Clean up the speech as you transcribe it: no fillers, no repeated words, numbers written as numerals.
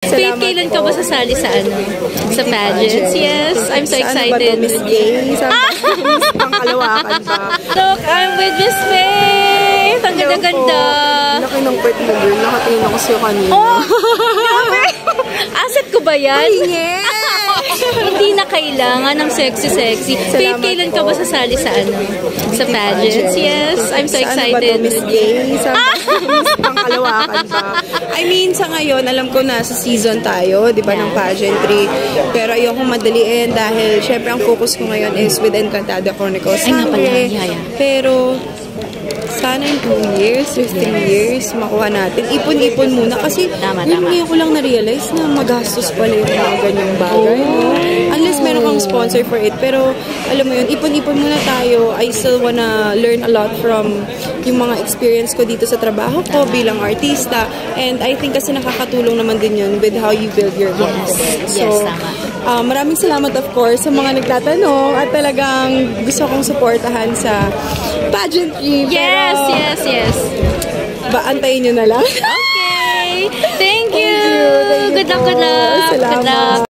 Faith, kailan ka ba sasali sa sa pageants? Yes, I'm so excited. Miss Gay? Miss Pangkalawakan ba? Look, I'm with Miss Faith! Ang ganda-ganda! Laki ng pet mo, girl. Nakatingin ako sa'yo kanina. Oh! Asset ko ba yan? Ay, yes! Hindi na kailangan ng sexy-sexy. Faith, kailan ka ba sasali sa sa pageants? Yes, I'm so excited. Miss Gay? Miss Pangkalawakan ba? I mean, sa ngayon, alam ko na sa season tayo, di ba, ng pageantry. Pero ayokong madaliin dahil syempre ang focus ko ngayon is with Encantada Chronicles. Ay nga pala, Pero sana in 2 years or 3 years makuha natin. Ipon-ipon muna kasi ngayon ko lang na-realize na magastos pala yung mga ganyang bagay. No? Unless meron kang sponsor for it. Pero alam mo yun, ipon-ipon muna tayo. I still wanna learn a lot from yung mga experience ko dito sa trabaho ko bilang artista. And I think kasi nakakatulong naman din yun with how you build your confidence. Yes, maraming salamat of course sa mga nagtatanong at talagang gusto kong supportahan sa pageantry. Yes, yes, yes. Antayin nyo na lang. Okay. Thank you. Thank you. Good luck, good luck. Salamat. Good luck.